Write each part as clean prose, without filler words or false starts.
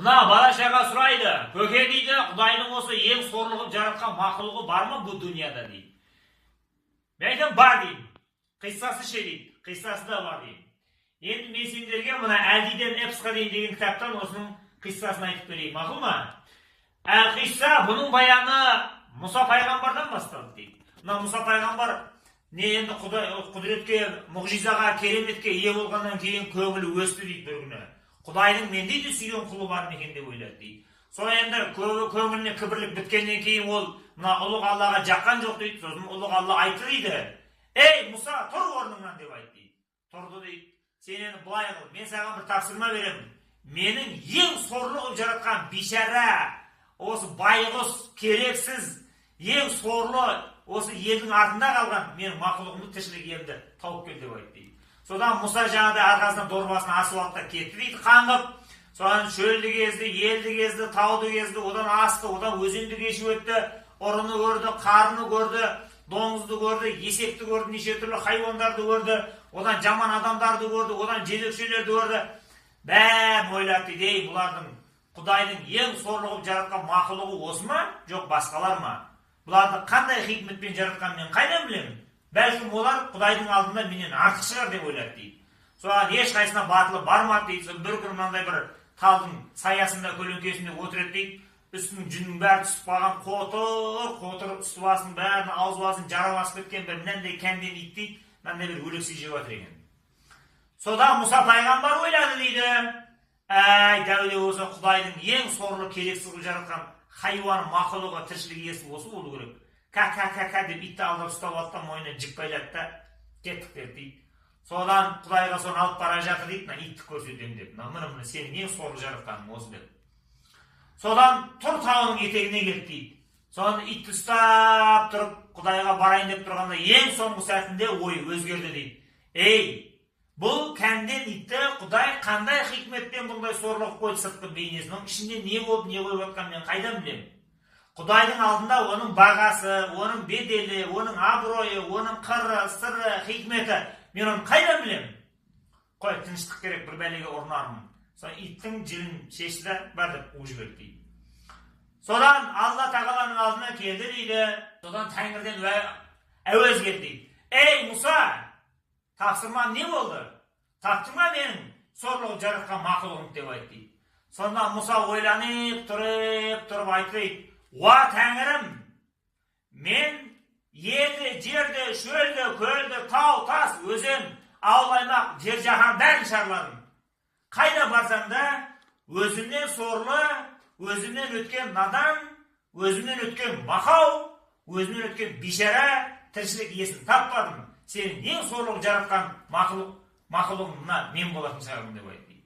Мына бала шаға сұрайды, көке дейді, Құдайдың осы ең сорлығып жаратқан мақұлығы бар ма бұл дүнияда дейді. Мен айтам бар деймін. Қиссасы ше дейді. Қиссасы да бар деймін. Енді мен сендерге мына Әлдиден Эпсқа дейін деген кітаптан осының қиссасын айтып берейін, мақұл ма? Қисса бұның баяны Мұса пайғамбардан басталды дейді. Мына Мұса пайғамбар не енді құдіретке, мұғжизаға, кереметке ие болғаннан кейін көңілі өсті дейді бір күні. Құдайдың мен дейді сүйген құлы бар ма екен деп ойлады дейді. Сол енді көңіліне кібірлік біткеннен кейін ол мына ұлық Аллаға жаққан жоқ дейді. Сосын ұлық Алла айтты дейді. Ей Мұса, тұр орныңнан деп айтты дейді. Тұрды дейді. Сен енді былай қыл, мен саған бір тапсырма беремін. Менің ең сорлы қылып жаратқан бишара, осы байғұс, керексіз, ең сорлы осы елдің артында қалған менің мақұлығымды, тіршілік елді тауып кел деп айтты дейді. Содан Мұса жаңағыдай арқасынан дорбасын асып алды да кетті дейді, қаңғып. Содан шөлді кезді, елді кезді, тауды кезді, одан асты, одан өзенді кешіп өтті, ұрыны көрді, қарыны көрді, доңызды көрді, есекті көрді, неше түрлі хайуандарды көрді, одан жаман адамдарды көрді, одан жезөкшелерді көрді. Бәрін ойлап дейді, ей бұлардың Құдайдың ең сорлы қылып жаратқан мақұлығы осы ма, жоқ басқалар ма? Бұларды қандай хикметпен жаратқан мен қайдан білемін? Бәлкім олар Құдайдың алдында менен артық шығар деп ойлады дейді. Соған ешқайсына батылы бармады дейді. Бір күні мынандай бір талдың саясында, көлеңкесінде отырады дейді. Үстінің жүннің бәрі түсіп қалған, қотыр үсті басының бәрін, ауыз басын жара басып кеткен бір мынандай кәнден ит дейді. Мынандай бір өлексіз жеп жатыр екен. Содан Мұса пайғамбар ойлады дейді. Әй, дәуле осы Құдайдың ең сорлы керексіз қылып жаратқан хайуан мақұлығы, тіршілік иесі осы болу керек. Ка деп итті алдап ұстап алды да мойнына жіп байлады да кеттік деді дейді. Содан Құдайға соны алып бара жатыр дейді, мына итті көрсетемін деп. Мына сенің ең сорлы жаратқаның осы деп. Содан тұр тауының етегіне келді дейді. Содан итті ұстап тұрып Құдайға барайын деп тұрғанда ең соңғы сәтінде ой өзгерді дейді. Ей, бұл кәнден итті Құдай қандай хикметпен бұндай сорлық қойды сыртқы бейнесінің ішінде не болып не қойып жатқан мен қайдан білемін? Құдайдың алдында оның бағасы, оның беделі, оның абыройы, оның қыры, сыры, хикметі, мен оны қайдан білемін? Қой, тыныштық керек, бір бәлеге ұрынармын. Содан иттің жілін шешті да бар деп қуып жіберді дейді. Содан Алла тағаланың алдына келді дейді. Содан Тәңірден әуез келді дейді. Ей Мұса, тапсырмам не болды? Таптың ба менің сорлығы жаратқан мақұлығым деп айтты дейді. Сонда Мұса ойланып тұрып айтты дейді. Уа Тәңірім, мен елді, жерді, шөлді, көлді, тау, тас, өзен, ауыл аймақ, жер жаһан бәрін шарладым. Қайда барсам да өзімнен сорлы, өзімнен өткен надан, өзімнен өткен мақау, өзімнен өткен бишара, тіршілік иесін таппадым. Сенің ең сорлық жаратқан мақұлығым мен болатын шығармын деп айтты.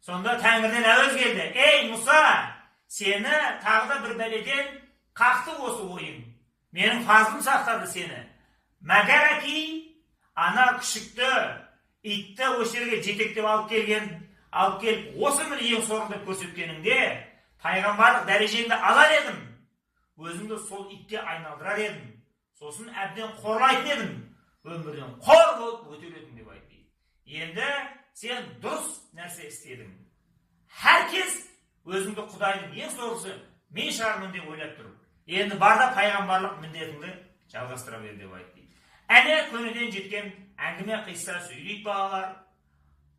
Сонда Тәңірден әуез келді. Ей Мұса, сені тағы да бір бәледен қақты осы ойың. Менің фазлым сақтады сені. Мәгәраки, ана күшікті, итті осы жерге жетектеп алып келіп, осы бір ең сорлы деп көрсеткеніңде, пайғамбарлық дәрежеңді алар едім. Өзіңді сол итке айналдырар едім. Сосын әбден қорлайтын едім. Өмірден қор болып өтер едім деп айтты. Енді сен дұрыс нәрсе істедің. Әркез өзіңді Құдайдың ең сорлысы мен шығармын деп ойлап тұр. Енді барда пайғамбарлық міндетіңді жалғастыра бер деп айтты. Әне көнеден жеткен әңгіме қисса сөйлейді балалар.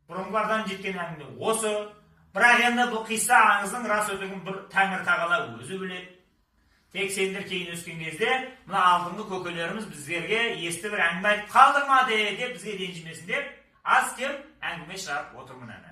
Бұрынғылардан жеткен әңгіме осы. Бірақ енді бұл қисса аңыздың рас өтігін бір Тәңір тағала өзі біледі. Тек сендер кейін өскен кезде мына алдыңғы көкелеріміз біздерге есті бір әңгіме айтып қалдырмады деп бізге ренжімесін деп аз кем әңгіме шығарып отырмын әне.